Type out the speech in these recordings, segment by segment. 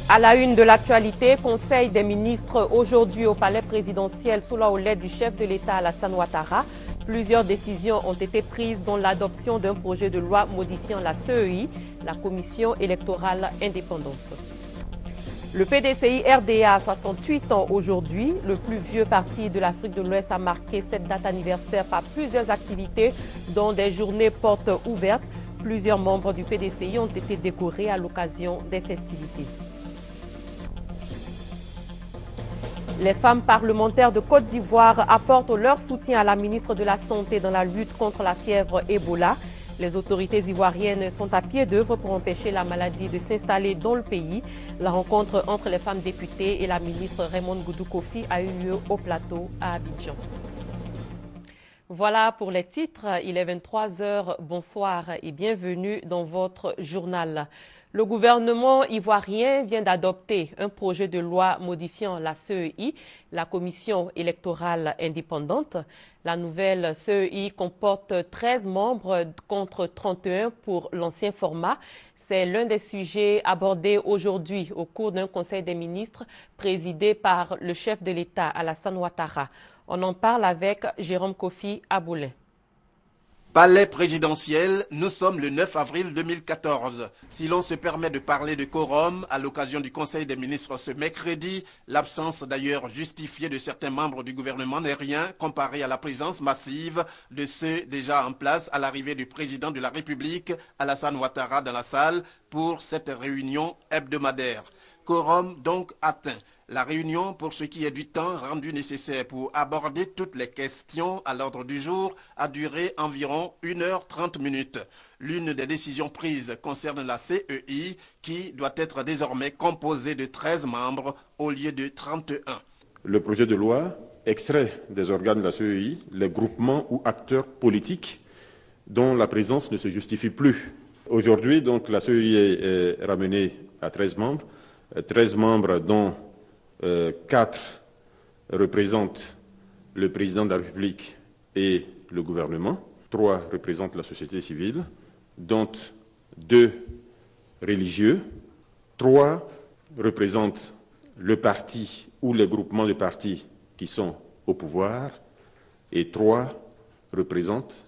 À la une de l'actualité, Conseil des ministres aujourd'hui au palais présidentiel sous la houlette du chef de l'État Alassane Ouattara. Plusieurs décisions ont été prises dont l'adoption d'un projet de loi modifiant la CEI, la Commission électorale indépendante. Le PDCI-RDA a 68 ans aujourd'hui. Le plus vieux parti de l'Afrique de l'Ouest a marqué cette date anniversaire par plusieurs activités, dont des journées portes ouvertes. Plusieurs membres du PDCI ont été décorés à l'occasion des festivités. Les femmes parlementaires de Côte d'Ivoire apportent leur soutien à la ministre de la Santé dans la lutte contre la fièvre Ebola. Les autorités ivoiriennes sont à pied d'œuvre pour empêcher la maladie de s'installer dans le pays. La rencontre entre les femmes députées et la ministre Raymond Goudou Kofi a eu lieu au plateau à Abidjan. Voilà pour les titres. Il est 23 h. Bonsoir et bienvenue dans votre journal. Le gouvernement ivoirien vient d'adopter un projet de loi modifiant la CEI, la Commission électorale indépendante. La nouvelle CEI comporte 13 membres contre 31 pour l'ancien format. C'est l'un des sujets abordés aujourd'hui au cours d'un conseil des ministres présidé par le chef de l'État, Alassane Ouattara. On en parle avec Jérôme Kofi Aboulin. Palais présidentiel, nous sommes le 9 avril 2014. Si l'on se permet de parler de quorum à l'occasion du Conseil des ministres ce mercredi, l'absence d'ailleurs justifiée de certains membres du gouvernement n'est rien comparé à la présence massive de ceux déjà en place à l'arrivée du président de la République, Alassane Ouattara, dans la salle pour cette réunion hebdomadaire. Quorum donc atteint. La réunion, pour ce qui est du temps rendu nécessaire pour aborder toutes les questions à l'ordre du jour, a duré environ 1h30. L'une des décisions prises concerne la CEI qui doit être désormais composée de 13 membres au lieu de 31. Le projet de loi extrait des organes de la CEI les groupements ou acteurs politiques dont la présence ne se justifie plus. Aujourd'hui, donc, la CEI est ramenée à 13 membres. 13 membres dont 4 représentent le président de la République et le gouvernement, 3 représentent la société civile, dont 2 religieux, 3 représentent le parti ou les groupements de partis qui sont au pouvoir et 3 représentent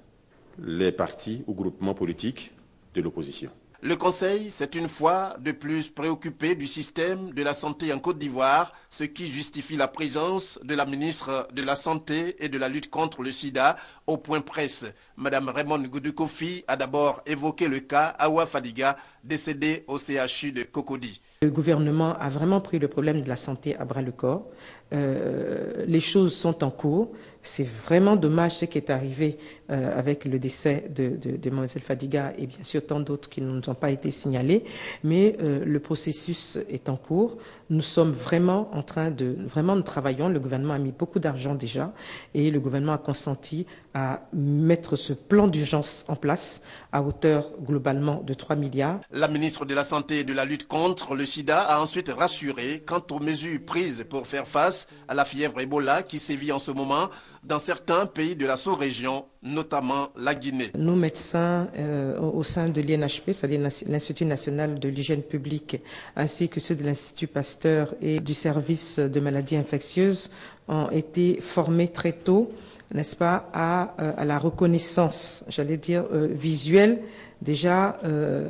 les partis ou groupements politiques de l'opposition. Le Conseil s'est une fois de plus préoccupé du système de la santé en Côte d'Ivoire, ce qui justifie la présence de la ministre de la Santé et de la lutte contre le sida au point presse. Madame Raymond Goudou Kofi a d'abord évoqué le cas Awa Fadiga, décédé au CHU de Cocody. Le gouvernement a vraiment pris le problème de la santé à bras-le-corps. Les choses sont en cours. C'est vraiment dommage ce qui est arrivé avec le décès de Mlle Fadiga et bien sûr tant d'autres qui ne nous ont pas été signalés. Mais le processus est en cours. Nous sommes vraiment en train nous travaillons. Le gouvernement a mis beaucoup d'argent déjà et le gouvernement a consenti à mettre ce plan d'urgence en place à hauteur globalement de 3 milliards. La ministre de la Santé et de la lutte contre le sida a ensuite rassuré quant aux mesures prises pour faire face à la fièvre Ebola qui sévit en ce moment dans certains pays de la sous-région, notamment la Guinée. Nos médecins au sein de l'INHP, c'est-à-dire l'Institut national de l'hygiène publique, ainsi que ceux de l'Institut Pasteur et du service de maladies infectieuses ont été formés très tôt, n'est-ce pas, à la reconnaissance, j'allais dire, visuelle, déjà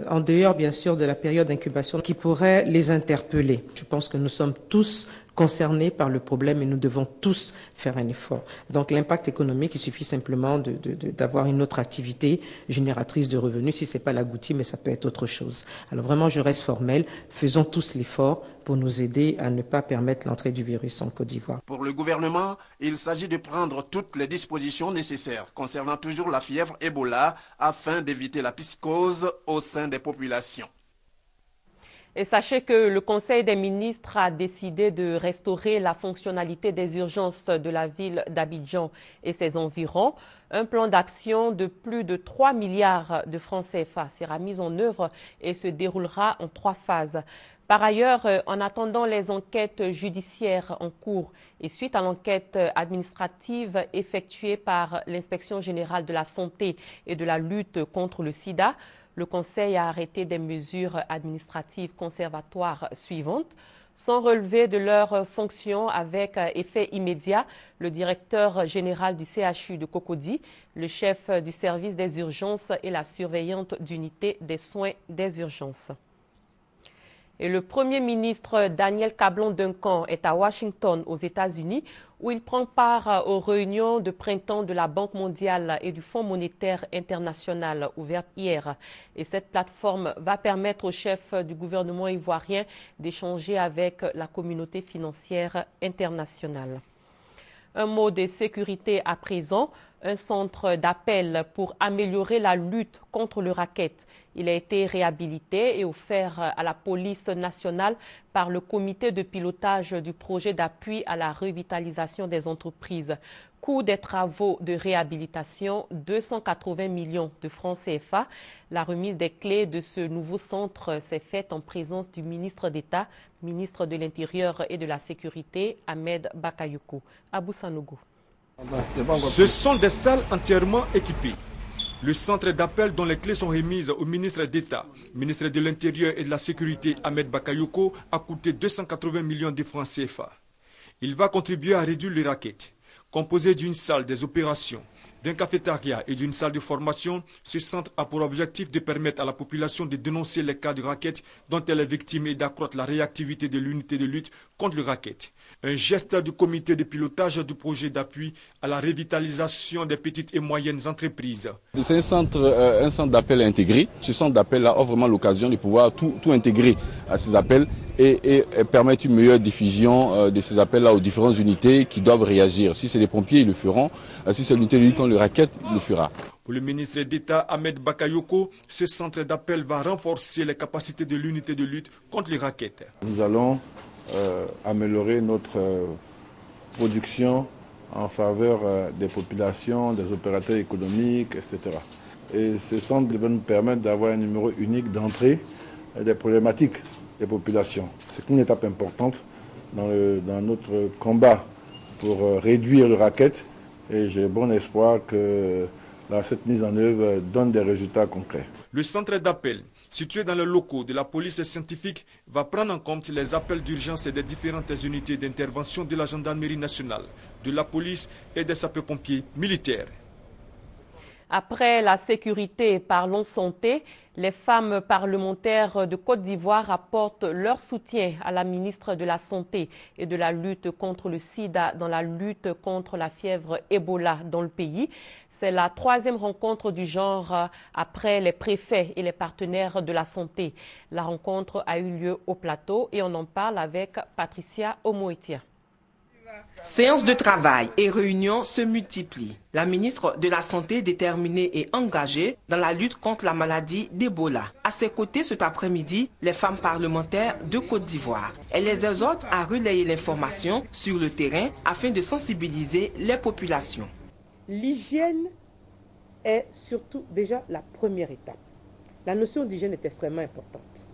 en dehors bien sûr de la période d'incubation qui pourrait les interpeller. Je pense que nous sommes tous concernés par le problème et nous devons tous faire un effort. Donc l'impact économique, il suffit simplement d'avoir une autre activité génératrice de revenus. Si ce n'est pas la gouttière, mais ça peut être autre chose. Alors vraiment, je reste formel. Faisons tous l'effort pour nous aider à ne pas permettre l'entrée du virus en Côte d'Ivoire. Pour le gouvernement, il s'agit de prendre toutes les dispositions nécessaires concernant toujours la fièvre Ebola afin d'éviter la psychose au sein des populations. Et sachez que le Conseil des ministres a décidé de restaurer la fonctionnalité des urgences de la ville d'Abidjan et ses environs. Un plan d'action de plus de 3 milliards de francs CFA sera mis en œuvre et se déroulera en 3 phases. Par ailleurs, en attendant les enquêtes judiciaires en cours et suite à l'enquête administrative effectuée par l'Inspection générale de la santé et de la lutte contre le sida, Le Conseil a arrêté des mesures administratives conservatoires suivantes. Sans relever de leurs fonctions avec effet immédiat, le directeur général du CHU de Cocody, le chef du service des urgences et la surveillante d'unité des soins des urgences. Et le Premier ministre Daniel Cablon-Duncan est à Washington, aux États-Unis, où il prend part aux réunions de printemps de la Banque mondiale et du Fonds monétaire international ouvertes hier. Et cette plateforme va permettre au chef du gouvernement ivoirien d'échanger avec la communauté financière internationale. Un mot de sécurité à présent, un centre d'appel pour améliorer la lutte contre le racket. Il a été réhabilité et offert à la police nationale par le comité de pilotage du projet d'appui à la revitalisation des entreprises. Coût des travaux de réhabilitation, 280 millions de francs CFA. La remise des clés de ce nouveau centre s'est faite en présence du ministre d'État, ministre de l'Intérieur et de la Sécurité, Ahmed Bakayoko. Abou Sanogo. Ce sont des salles entièrement équipées. Le centre d'appel dont les clés sont remises au ministre d'État, ministre de l'Intérieur et de la Sécurité, Ahmed Bakayoko, a coûté 280 millions de francs CFA. Il va contribuer à réduire les rackets. Composé d'une salle des opérations, d'un cafétéria et d'une salle de formation, ce centre a pour objectif de permettre à la population de dénoncer les cas de racket dont elle est victime et d'accroître la réactivité de l'unité de lutte contre le racket. Un geste du comité de pilotage du projet d'appui à la revitalisation des petites et moyennes entreprises. C'est un centre d'appel intégré. Ce centre d'appel-là offre vraiment l'occasion de pouvoir tout intégrer à ces appels et permettre une meilleure diffusion de ces appels-là aux différentes unités qui doivent réagir. Si c'est les pompiers, ils le feront. Si c'est l'unité de lutte contre le racket, il le fera. Pour le ministre d'État Ahmed Bakayoko, ce centre d'appel va renforcer les capacités de l'unité de lutte contre les rackets. Nous allons améliorer notre production en faveur des populations, des opérateurs économiques, etc. Et ce centre va nous permettre d'avoir un numéro unique d'entrée des problématiques des populations. C'est une étape importante dans notre combat pour réduire le racket et j'ai bon espoir que cette mise en œuvre donne des résultats concrets. Le centre d'appel, situé dans les locaux de la police scientifique, va prendre en compte les appels d'urgence des différentes unités d'intervention de la gendarmerie nationale, de la police et des sapeurs-pompiers militaires. Après la sécurité, parlons santé. Les femmes parlementaires de Côte d'Ivoire apportent leur soutien à la ministre de la Santé et de la lutte contre le sida dans la lutte contre la fièvre Ebola dans le pays. C'est la troisième rencontre du genre après les préfets et les partenaires de la santé. La rencontre a eu lieu au plateau et on en parle avec Patricia Omoetia. Séances de travail et réunions se multiplient. La ministre de la Santé est déterminée et engagée dans la lutte contre la maladie d'Ebola. À ses côtés cet après-midi, les femmes parlementaires de Côte d'Ivoire. Elle les exhorte à relayer l'information sur le terrain afin de sensibiliser les populations. L'hygiène est surtout déjà la première étape. La notion d'hygiène est extrêmement importante.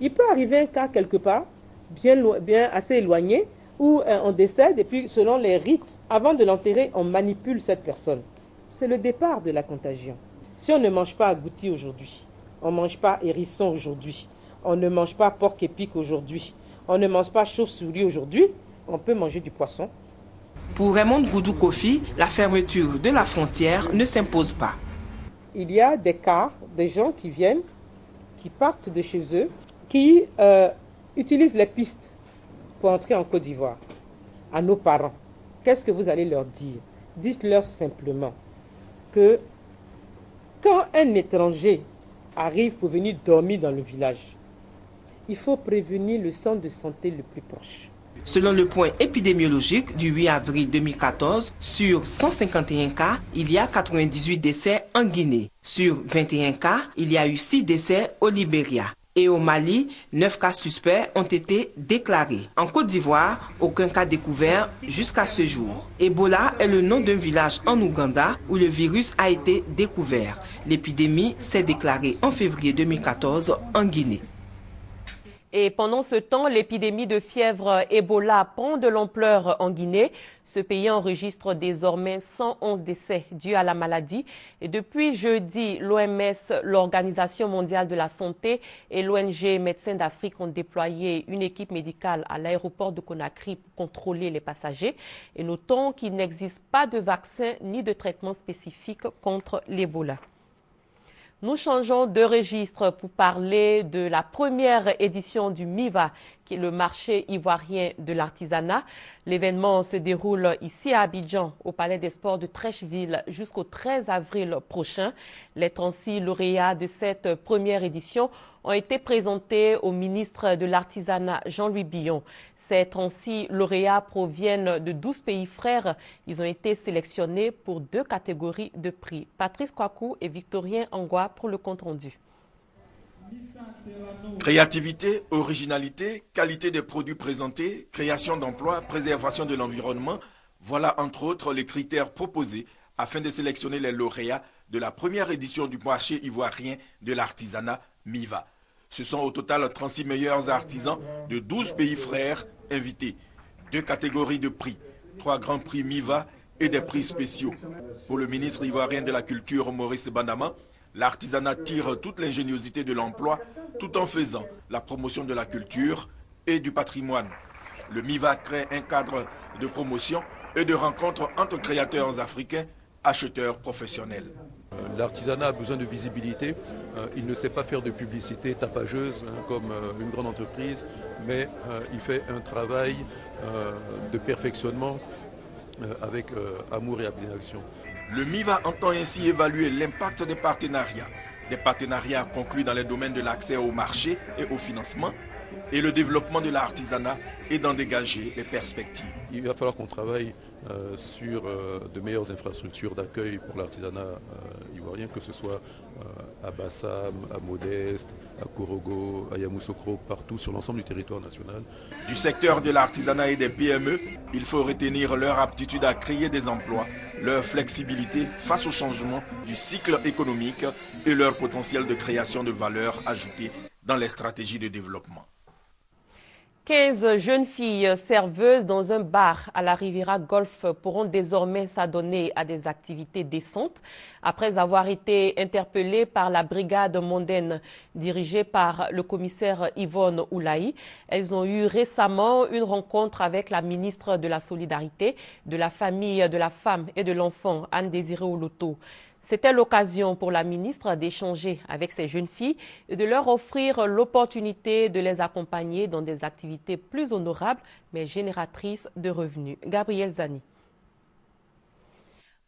Il peut arriver un cas quelque part, bien assez éloigné, où on décède et puis selon les rites, avant de l'enterrer, on manipule cette personne. C'est le départ de la contagion. Si on ne mange pas agouti aujourd'hui, on ne mange pas hérisson aujourd'hui, on ne mange pas porc épic aujourd'hui, on ne mange pas chauve-souris aujourd'hui, on peut manger du poisson. Pour Raymond Goudou Kofi, la fermeture de la frontière ne s'impose pas. Il y a des cas, des gens qui viennent, qui partent de chez eux, qui utilisent les pistes pour entrer en Côte d'Ivoire. À nos parents, qu'est-ce que vous allez leur dire? Dites-leur simplement que quand un étranger arrive pour venir dormir dans le village, il faut prévenir le centre de santé le plus proche. Selon le point épidémiologique du 8 avril 2014, sur 151 cas, il y a 98 décès en Guinée. Sur 21 cas, il y a eu 6 décès au Libéria. Et au Mali, 9 cas suspects ont été déclarés. En Côte d'Ivoire, aucun cas découvert jusqu'à ce jour. Ebola est le nom d'un village en Ouganda où le virus a été découvert. L'épidémie s'est déclarée en février 2014 en Guinée. Et pendant ce temps, l'épidémie de fièvre Ebola prend de l'ampleur en Guinée. Ce pays enregistre désormais 111 décès dus à la maladie. Et depuis jeudi, l'OMS, l'Organisation mondiale de la santé et l'ONG Médecins d'Afrique ont déployé une équipe médicale à l'aéroport de Conakry pour contrôler les passagers. Et notons qu'il n'existe pas de vaccin ni de traitement spécifique contre l'Ebola. Nous changeons de registre pour parler de la première édition du MIVA, qui est le marché ivoirien de l'artisanat. L'événement se déroule ici à Abidjan, au Palais des Sports de Trècheville, jusqu'au 13 avril prochain. Les 36 lauréats de cette première édition ont été présentés au ministre de l'Artisanat, Jean-Louis Billon. Ces 36 lauréats proviennent de 12 pays frères. Ils ont été sélectionnés pour 2 catégories de prix. Patrice Kwaku et Victorien Angwa pour le compte-rendu. Créativité, originalité, qualité des produits présentés, création d'emplois, préservation de l'environnement, voilà entre autres les critères proposés afin de sélectionner les lauréats de la première édition du marché ivoirien de l'artisanat MIVA. Ce sont au total 36 meilleurs artisans de 12 pays frères invités. 2 catégories de prix, 3 grands prix MIVA et des prix spéciaux. Pour le ministre ivoirien de la Culture, Maurice Bandama, l'artisanat tire toute l'ingéniosité de l'emploi tout en faisant la promotion de la culture et du patrimoine. Le MIVA crée un cadre de promotion et de rencontres entre créateurs africains, acheteurs professionnels. L'artisanat a besoin de visibilité. Il ne sait pas faire de publicité tapageuse comme une grande entreprise, mais il fait un travail de perfectionnement avec amour et abnégation. Le MIVA entend ainsi évaluer l'impact des partenariats conclus dans les domaines de l'accès au marché et au financement et le développement de l'artisanat et d'en dégager les perspectives. Il va falloir qu'on travaille sur de meilleures infrastructures d'accueil pour l'artisanat ivoirien, que ce soit à Bassam, à Modeste, à Korogo, à Yamoussoukro, partout sur l'ensemble du territoire national. Du secteur de l'artisanat et des PME, il faut retenir leur aptitude à créer des emplois, leur flexibilité face au changement du cycle économique et leur potentiel de création de valeur ajoutée dans les stratégies de développement. 15 jeunes filles serveuses dans un bar à la Riviera Golf pourront désormais s'adonner à des activités décentes. Après avoir été interpellées par la brigade mondaine dirigée par le commissaire Yvonne Oulaï, elles ont eu récemment une rencontre avec la ministre de la Solidarité, de la Famille, de la Femme et de l'Enfant, Anne-Désirée Oloto. C'était l'occasion pour la ministre d'échanger avec ces jeunes filles et de leur offrir l'opportunité de les accompagner dans des activités plus honorables mais génératrices de revenus. Gabriel Zani.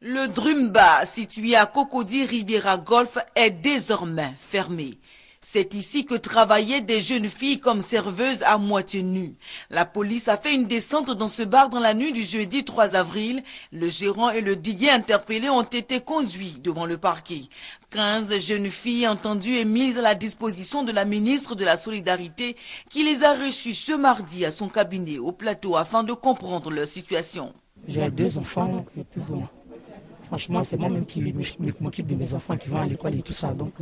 Le Drum Bar, situé à Cocody Riviera Golf, est désormais fermé. C'est ici que travaillaient des jeunes filles comme serveuses à moitié nues. La police a fait une descente dans ce bar dans la nuit du jeudi 3 avril. Le gérant et le diguier interpellés ont été conduits devant le parquet. 15 jeunes filles entendues et mises à la disposition de la ministre de la Solidarité qui les a reçues ce mardi à son cabinet au plateau afin de comprendre leur situation. J'ai 2 enfants et puis bon, franchement c'est moi-même qui m'occupe de mes enfants qui vont à l'école et tout ça, donc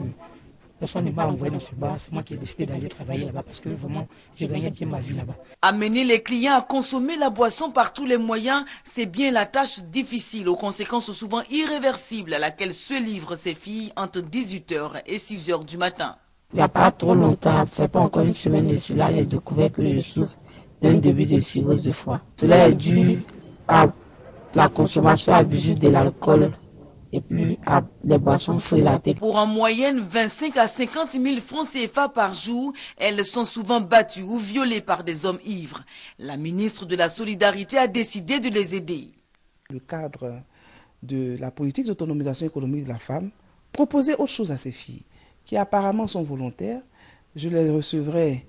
personne ne m'a envoyé dans ce bar, c'est moi qui ai décidé d'aller travailler là-bas parce que vraiment, j'ai gagné bien ma vie là-bas. Amener les clients à consommer la boisson par tous les moyens, c'est bien la tâche difficile, aux conséquences souvent irréversibles à laquelle se livrent ces filles entre 18h et 6h du matin. Il n'y a pas trop longtemps, ça fait pas encore une semaine de cela, j'ai découvert que je souffre d'un début de cirrhose de foie. Cela est dû à la consommation abusive de l'alcool et puis à les boissons frélatées. Pour en moyenne 25 à 50 000 francs CFA par jour, elles sont souvent battues ou violées par des hommes ivres. La ministre de la Solidarité a décidé de les aider. Le cadre de la politique d'autonomisation économique de la femme proposait autre chose à ces filles, qui apparemment sont volontaires. Je les recevrai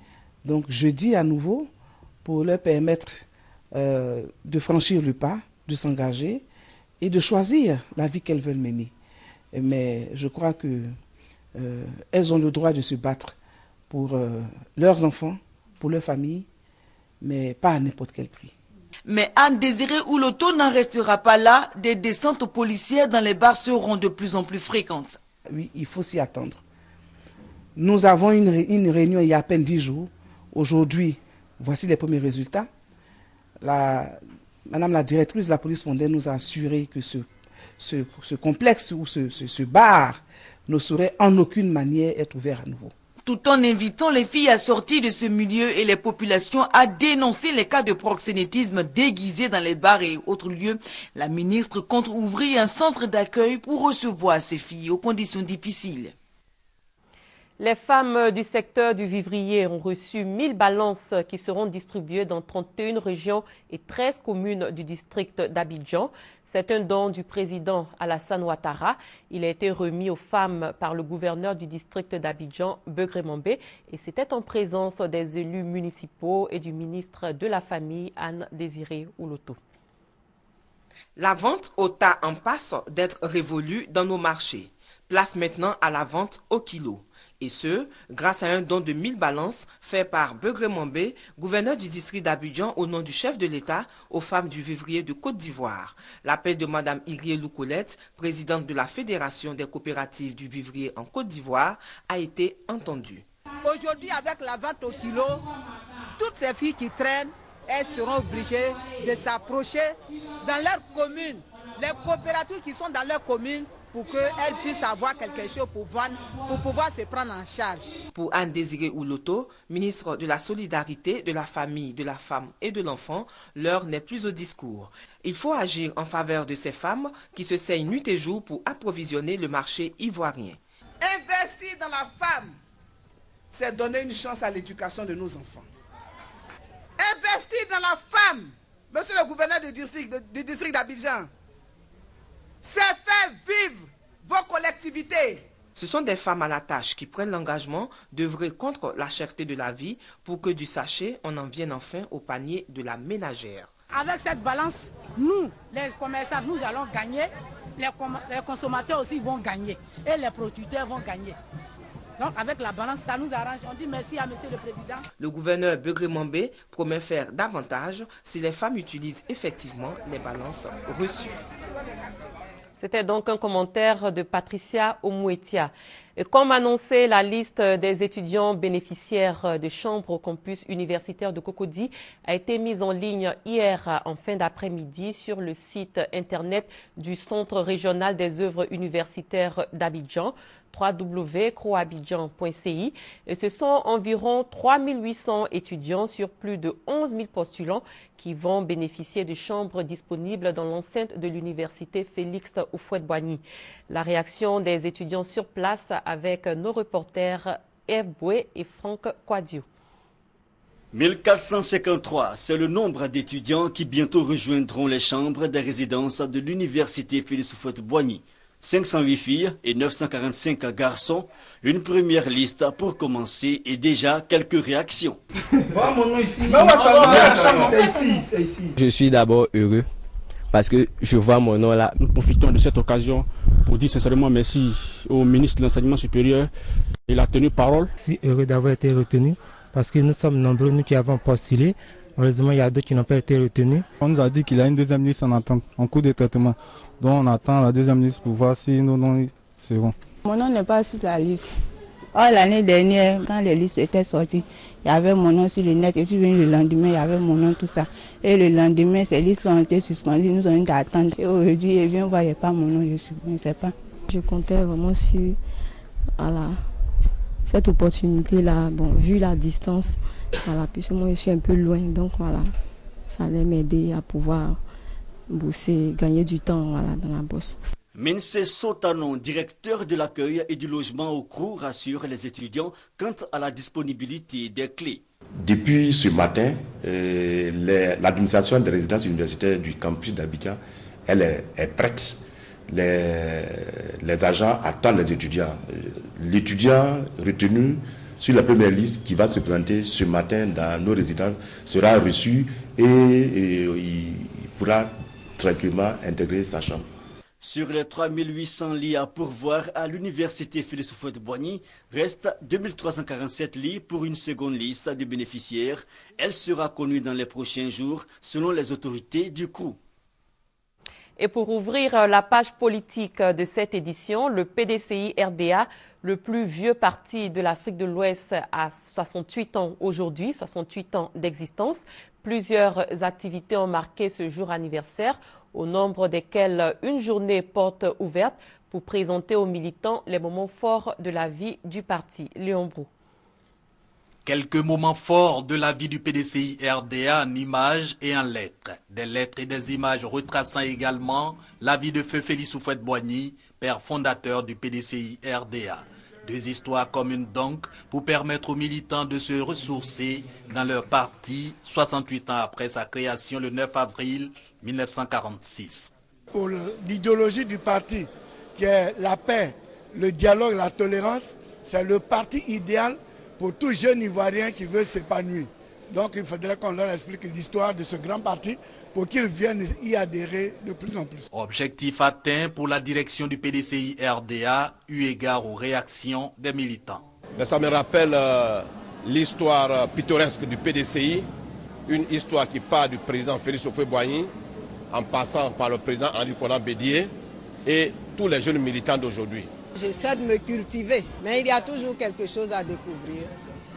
donc jeudi à nouveau pour leur permettre de franchir le pas, de s'engager et de choisir la vie qu'elles veulent mener. Mais je crois qu'elles ont le droit de se battre pour leurs enfants, pour leur famille, mais pas à n'importe quel prix. Mais Anne-Désirée Oloto n'en restera pas là. Des descentes policières dans les bars seront de plus en plus fréquentes. Oui, il faut s'y attendre. Nous avons une réunion il y a à peine 10 jours Aujourd'hui, voici les premiers résultats. Madame la directrice de la police mondaine nous a assuré que ce complexe ou ce bar ne saurait en aucune manière être ouvert à nouveau. Tout en invitant les filles à sortir de ce milieu et les populations à dénoncer les cas de proxénétisme déguisés dans les bars et autres lieux, la ministre compte ouvrir un centre d'accueil pour recevoir ces filles aux conditions difficiles. Les femmes du secteur du vivrier ont reçu 1000 balances qui seront distribuées dans 31 régions et 13 communes du district d'Abidjan. C'est un don du président Alassane Ouattara. Il a été remis aux femmes par le gouverneur du district d'Abidjan, Begré Mambé, et c'était en présence des élus municipaux et du ministre de la Famille, Anne-Désirée Ouloto. La vente au tas en passe d'être révolue dans nos marchés. Place maintenant à la vente au kilo. Et ce, grâce à un don de 1000 balances fait par Begré Mambé, gouverneur du district d'Abidjan au nom du chef de l'État aux femmes du vivrier de Côte d'Ivoire. L'appel de Mme Irié Loucolette, présidente de la Fédération des coopératives du vivrier en Côte d'Ivoire, a été entendu. Aujourd'hui, avec la vente au kilo, toutes ces filles qui traînent, elles seront obligées de s'approcher dans leur commune. Les coopératives qui sont dans leur commune, pour qu'elles puissent avoir quelque chose pour vendre, pour pouvoir se prendre en charge. Pour Anne-Désirée Ouloto, ministre de la Solidarité, de la Famille, de la Femme et de l'Enfant, l'heure n'est plus au discours. Il faut agir en faveur de ces femmes qui se saignent nuit et jour pour approvisionner le marché ivoirien. Investir dans la femme, c'est donner une chance à l'éducation de nos enfants. Investir dans la femme, monsieur le gouverneur du district d'Abidjan, c'est faire vivre vos collectivités. Ce sont des femmes à la tâche qui prennent l'engagement d'œuvrer contre la cherté de la vie pour que du sachet, on en vienne enfin au panier de la ménagère. Avec cette balance, nous, les commerçants, nous allons gagner, les consommateurs aussi vont gagner et les producteurs vont gagner. Donc avec la balance, ça nous arrange. On dit merci à monsieur le président. Le gouverneur Begré Mambé promet faire davantage si les femmes utilisent effectivement les balances reçues. C'était donc un commentaire de Patricia Omouetia. Et comme annoncé, la liste des étudiants bénéficiaires de chambres au campus universitaire de Cocody a été mise en ligne hier en fin d'après-midi sur le site internet du Centre régional des œuvres universitaires d'Abidjan, www.croabidjan.ci. Et ce sont environ 3800 étudiants sur plus de 11 000 postulants qui vont bénéficier de chambres disponibles dans l'enceinte de l'université Félix Houphouët-Boigny. La réaction des étudiants sur place avec nos reporters Eve Boué et Franck Quadio. 1453, c'est le nombre d'étudiants qui bientôt rejoindront les chambres des résidences de l'université Félix Houphouët-Boigny. 508 filles et 945 garçons, une première liste pour commencer et déjà quelques réactions. Je suis d'abord heureux parce que je vois mon nom là. Nous profitons de cette occasion pour dire sincèrement merci au ministre de l'Enseignement supérieur. Il a tenu parole. Je suis heureux d'avoir été retenu parce que nous sommes nombreux, nous qui avons postulé. Heureusement, il y a d'autres qui n'ont pas été retenus. On nous a dit qu'il y a une deuxième liste en attente, en cours de traitement. Donc on attend la deuxième liste pour voir si nos noms seront. Mon nom n'est pas sur la liste. L'année dernière, quand les listes étaient sorties, il y avait mon nom sur le net. Je suis venu le lendemain, il y avait mon nom, tout ça. Et le lendemain, ces listes ont été suspendues, nous avons d'attendre. Et aujourd'hui, il vient voir, il n'y a pas mon nom, je ne sais pas. Je comptais vraiment sur cette opportunité-là, bon, vu la distance, puisque moi je suis un peu loin, donc voilà, ça allait m'aider à pouvoir bosser, gagner du temps dans la bosse. Mince Sotanon, directeur de l'accueil et du logement au CRU, rassure les étudiants quant à la disponibilité des clés. Depuis ce matin, l'administration des résidences universitaires du campus d'Abidjan, elle est prête. Les agents attendent les étudiants. L'étudiant retenu sur la première liste qui va se présenter ce matin dans nos résidences sera reçu et il pourra tranquillement intégrer sa chambre. Sur les 3800 lits à pourvoir à l'université Félix Houphouët-Boigny, restent 2347 lits pour une seconde liste de bénéficiaires. Elle sera connue dans les prochains jours selon les autorités du CRU. Et pour ouvrir la page politique de cette édition, le PDCI-RDA, le plus vieux parti de l'Afrique de l'Ouest, a 68 ans aujourd'hui, 68 ans d'existence. Plusieurs activités ont marqué ce jour anniversaire, au nombre desquelles une journée porte ouverte pour présenter aux militants les moments forts de la vie du parti. Léon Brou. Quelques moments forts de la vie du PDCI-RDA en images et en lettres. Des lettres et des images retraçant également la vie de Feu Félix Houphouët-Boigny, père fondateur du PDCI-RDA. Deux histoires communes donc pour permettre aux militants de se ressourcer dans leur parti 68 ans après sa création le 9 avril 1946. Pour l'idéologie du parti, qui est la paix, le dialogue, la tolérance, c'est le parti idéal pour tout jeune Ivoirien qui veut s'épanouir. Donc il faudrait qu'on leur explique l'histoire de ce grand parti pour qu'ils viennent y adhérer de plus en plus. Objectif atteint pour la direction du PDCI-RDA, eu égard aux réactions des militants. Mais ça me rappelle l'histoire pittoresque du PDCI, une histoire qui part du président Félix Houphouët-Boigny, en passant par le président Henri Konan Bédié et tous les jeunes militants d'aujourd'hui. J'essaie de me cultiver, mais il y a toujours quelque chose à découvrir.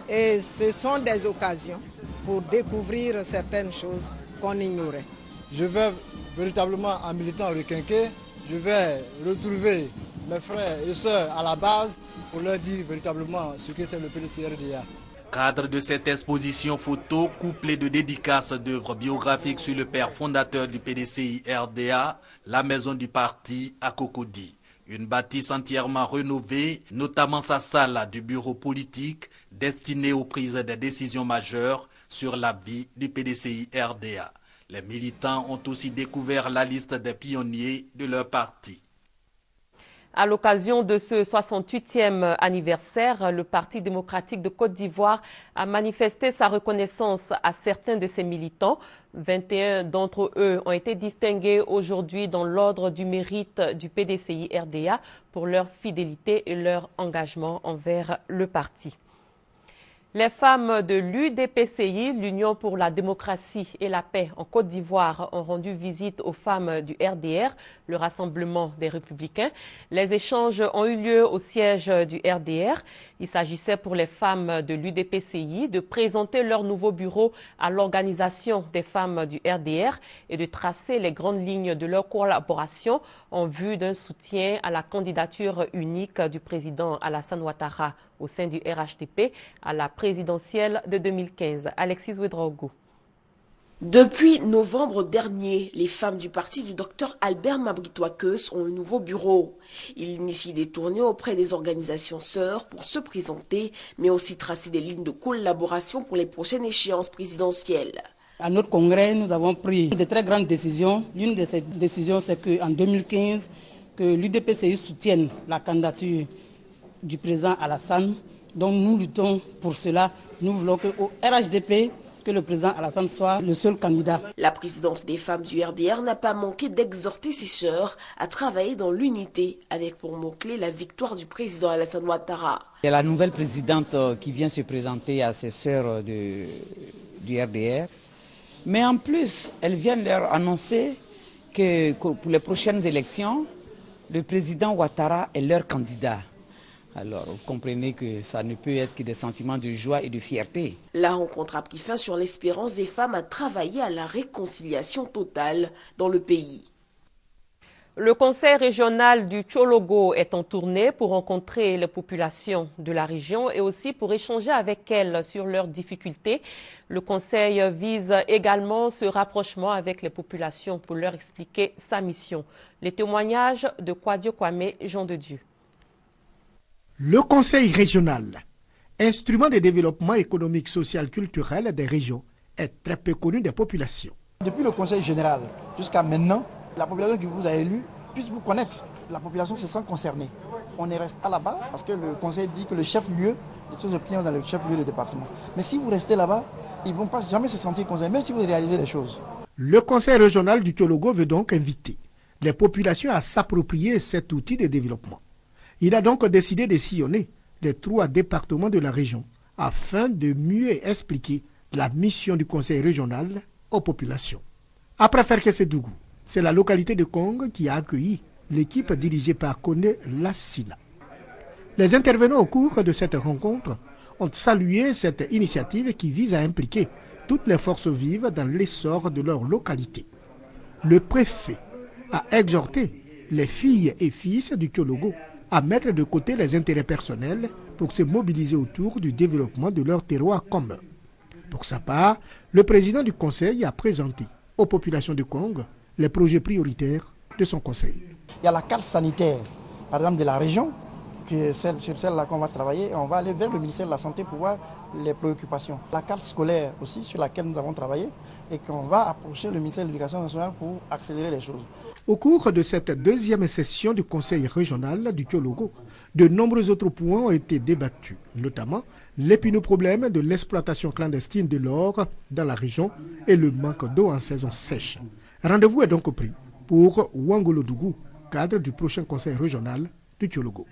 Et ce sont des occasions pour découvrir certaines choses qu'on ignorait. Je vais véritablement en militant requinqué, je vais retrouver mes frères et sœurs à la base pour leur dire véritablement ce que c'est le PDCI-RDA. Cadre de cette exposition photo couplée de dédicaces d'œuvres biographiques sur le père fondateur du PDCI-RDA, la maison du parti à Cocody. Une bâtisse entièrement rénovée, notamment sa salle du bureau politique, destinée aux prises des décisions majeures sur la vie du PDCI-RDA. Les militants ont aussi découvert la liste des pionniers de leur parti. À l'occasion de ce 68e anniversaire, le Parti démocratique de Côte d'Ivoire a manifesté sa reconnaissance à certains de ses militants. 21 d'entre eux ont été distingués aujourd'hui dans l'ordre du mérite du PDCI-RDA pour leur fidélité et leur engagement envers le parti. Les femmes de l'UDPCI, l'Union pour la démocratie et la paix en Côte d'Ivoire, ont rendu visite aux femmes du RDR, le Rassemblement des Républicains. Les échanges ont eu lieu au siège du RDR. Il s'agissait pour les femmes de l'UDPCI de présenter leur nouveau bureau à l'organisation des femmes du RDR et de tracer les grandes lignes de leur collaboration en vue d'un soutien à la candidature unique du président Alassane Ouattara au sein du RHDP à la présidentielle de 2015. Alexis Ouedraogo. Depuis novembre dernier, les femmes du parti du Dr Albert Mabritois-Keus ont un nouveau bureau. Ils initient des tournées auprès des organisations sœurs pour se présenter, mais aussi tracer des lignes de collaboration pour les prochaines échéances présidentielles. À notre congrès, nous avons pris de très grandes décisions. L'une de ces décisions, c'est qu'en 2015, que l'UDPCI soutienne la candidature du président Alassane. Donc nous luttons pour cela. Nous voulons qu'au RHDP, que le président Alassane soit le seul candidat. La présidente des femmes du RDR n'a pas manqué d'exhorter ses sœurs à travailler dans l'unité, avec pour mot-clé la victoire du président Alassane Ouattara. Il y a la nouvelle présidente qui vient se présenter à ses sœurs du RDR. Mais en plus, elle vient leur annoncer que pour les prochaines élections, le président Ouattara est leur candidat. Alors, vous comprenez que ça ne peut être que des sentiments de joie et de fierté. La rencontre a pris fin sur l'espérance des femmes à travailler à la réconciliation totale dans le pays. Le conseil régional du Tchologo est en tournée pour rencontrer les populations de la région et aussi pour échanger avec elles sur leurs difficultés. Le conseil vise également ce rapprochement avec les populations pour leur expliquer sa mission. Les témoignages de Kwadio Kwame, Jean de Dieu. Le Conseil régional, instrument de développement économique, social, culturel des régions, est très peu connu des populations. Depuis le Conseil général jusqu'à maintenant, la population qui vous a élu puisse vous connaître. La population se sent concernée. On ne reste pas là-bas parce que le Conseil dit que le chef-lieu, les choses opinions dans le chef-lieu du département. Mais si vous restez là-bas, ils ne vont pas jamais se sentir concernés, même si vous réalisez les choses. Le Conseil régional du Tchologo veut donc inviter les populations à s'approprier cet outil de développement. Il a donc décidé de sillonner les 3 départements de la région afin de mieux expliquer la mission du Conseil régional aux populations. Après Ferkese Dougou, C'est la localité de Kong qui a accueilli l'équipe dirigée par Kone Lassila. Les intervenants au cours de cette rencontre ont salué cette initiative qui vise à impliquer toutes les forces vives dans l'essor de leur localité. Le préfet a exhorté les filles et fils du Kyologo à mettre de côté les intérêts personnels pour se mobiliser autour du développement de leur terroir commun. Pour sa part, le président du conseil a présenté aux populations de Kong les projets prioritaires de son conseil. Il y a la carte sanitaire, par exemple de la région, sur celle-là qu'on va travailler, et on va aller vers le ministère de la Santé pour voir les préoccupations. La carte scolaire aussi, sur laquelle nous avons travaillé, et qu'on va approcher le ministère de l'Éducation nationale pour accélérer les choses. Au cours de cette deuxième session du conseil régional du Kyologo, de nombreux autres points ont été débattus, notamment l'épineux problème de l'exploitation clandestine de l'or dans la région et le manque d'eau en saison sèche. Rendez-vous est donc pris pour Wangolodougou, cadre du prochain conseil régional du Kyologo.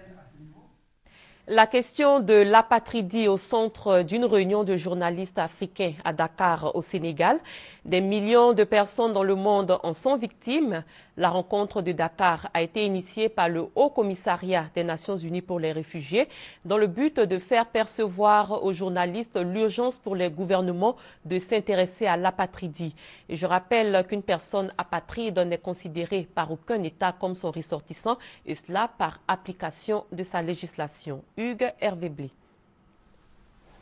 La question de l'apatridie au centre d'une réunion de journalistes africains à Dakar, au Sénégal. Des millions de personnes dans le monde en sont victimes. La rencontre de Dakar a été initiée par le Haut Commissariat des Nations Unies pour les réfugiés dans le but de faire percevoir aux journalistes l'urgence pour les gouvernements de s'intéresser à l'apatridie. Et je rappelle qu'une personne apatride n'est considérée par aucun État comme son ressortissant, et cela par application de sa législation. Hugues Hervé-Blé.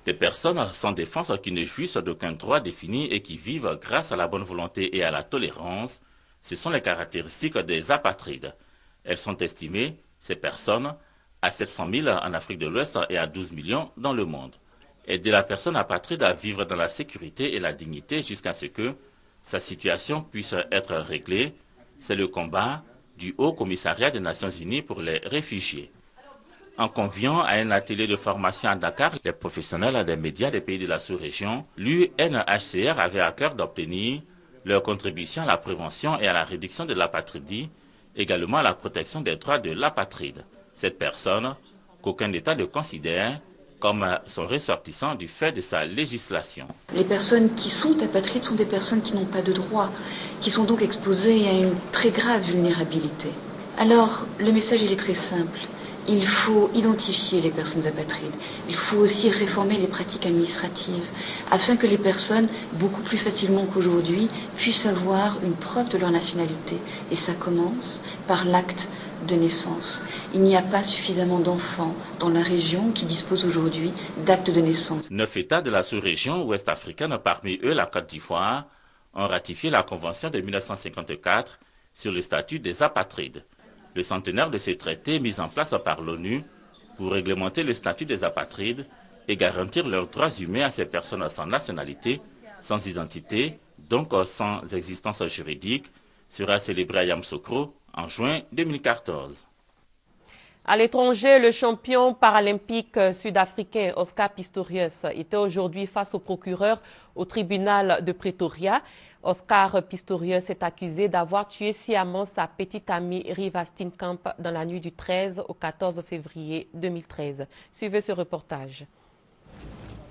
Des personnes sans défense qui ne jouissent d'aucun droit défini et qui vivent grâce à la bonne volonté et à la tolérance, ce sont les caractéristiques des apatrides. Elles sont estimées, ces personnes, à 700 000 en Afrique de l'Ouest et à 12 millions dans le monde. Aider la personne apatride à vivre dans la sécurité et la dignité jusqu'à ce que sa situation puisse être réglée, c'est le combat du Haut Commissariat des Nations Unies pour les réfugiés. En conviant à un atelier de formation à Dakar, les professionnels des médias des pays de la sous-région, l'UNHCR avait à cœur d'obtenir leur contribution à la prévention et à la réduction de l'apatridie, également à la protection des droits de l'apatride. Cette personne, qu'aucun État ne considère comme son ressortissant du fait de sa législation. Les personnes qui sont apatrides sont des personnes qui n'ont pas de droits, qui sont donc exposées à une très grave vulnérabilité. Alors, le message il est très simple. Il faut identifier les personnes apatrides. Il faut aussi réformer les pratiques administratives afin que les personnes, beaucoup plus facilement qu'aujourd'hui, puissent avoir une preuve de leur nationalité. Et ça commence par l'acte de naissance. Il n'y a pas suffisamment d'enfants dans la région qui disposent aujourd'hui d'actes de naissance. 9 États de la sous-région ouest-africaine, parmi eux la Côte d'Ivoire, ont ratifié la Convention de 1954 sur le statut des apatrides. Le centenaire de ce traité mis en place par l'ONU pour réglementer le statut des apatrides et garantir leurs droits humains à ces personnes sans nationalité, sans identité, donc sans existence juridique, sera célébré à Yamoussoukro en juin 2014. À l'étranger, le champion paralympique sud-africain Oscar Pistorius était aujourd'hui face au procureur au tribunal de Pretoria. Oscar Pistorius est accusé d'avoir tué sciemment sa petite amie Riva Steenkamp dans la nuit du 13 au 14 février 2013. Suivez ce reportage.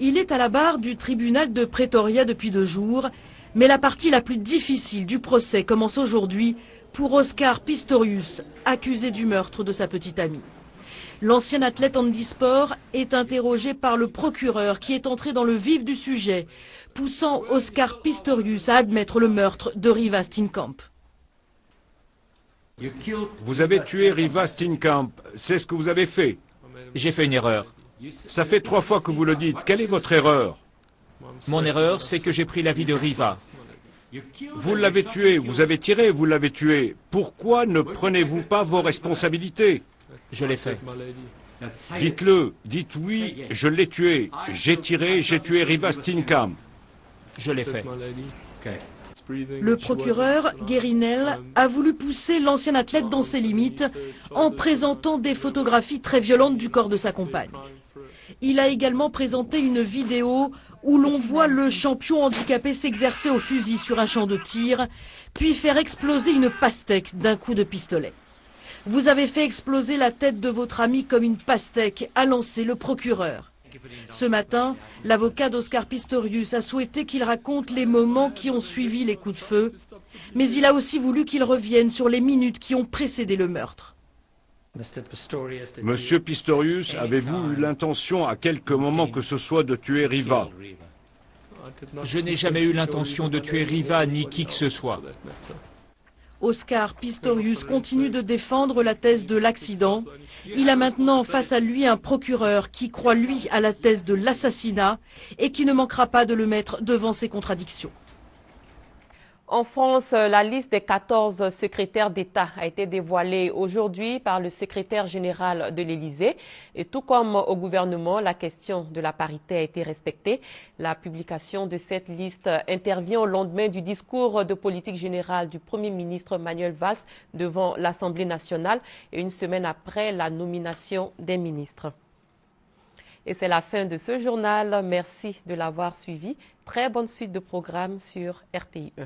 Il est à la barre du tribunal de Pretoria depuis 2 jours, mais la partie la plus difficile du procès commence aujourd'hui pour Oscar Pistorius, accusé du meurtre de sa petite amie. L'ancien athlète handisport est interrogé par le procureur qui est entré dans le vif du sujet, poussant Oscar Pistorius à admettre le meurtre de Riva Steenkamp. Vous avez tué Riva Steenkamp, c'est ce que vous avez fait. J'ai fait une erreur. Ça fait 3 fois que vous le dites. Quelle est votre erreur? Mon erreur, c'est que j'ai pris la vie de Riva. Vous l'avez tué, vous avez tiré, vous l'avez tué. Pourquoi ne prenez-vous pas vos responsabilités? Je l'ai fait. Dites-le, dites oui, je l'ai tué. J'ai tiré, j'ai tué Riva Steenkamp. Je l'ai fait. Le procureur, Guérinel, a voulu pousser l'ancien athlète dans ses limites en présentant des photographies très violentes du corps de sa compagne. Il a également présenté une vidéo où l'on voit le champion handicapé s'exercer au fusil sur un champ de tir, puis faire exploser une pastèque d'un coup de pistolet. Vous avez fait exploser la tête de votre ami comme une pastèque, a lancé le procureur. Ce matin, l'avocat d'Oscar Pistorius a souhaité qu'il raconte les moments qui ont suivi les coups de feu, mais il a aussi voulu qu'il revienne sur les minutes qui ont précédé le meurtre. Monsieur Pistorius, avez-vous eu l'intention à quelque moment que ce soit de tuer Riva? Je n'ai jamais eu l'intention de tuer Riva ni qui que ce soit. Oscar Pistorius continue de défendre la thèse de l'accident. Il a maintenant face à lui un procureur qui croit lui à la thèse de l'assassinat et qui ne manquera pas de le mettre devant ses contradictions. En France, la liste des 14 secrétaires d'État a été dévoilée aujourd'hui par le secrétaire général de l'Élysée. Et tout comme au gouvernement, la question de la parité a été respectée. La publication de cette liste intervient au lendemain du discours de politique générale du Premier ministre Manuel Valls devant l'Assemblée nationale et une semaine après la nomination des ministres. Et c'est la fin de ce journal. Merci de l'avoir suivi. Très bonne suite de programmes sur RTI1.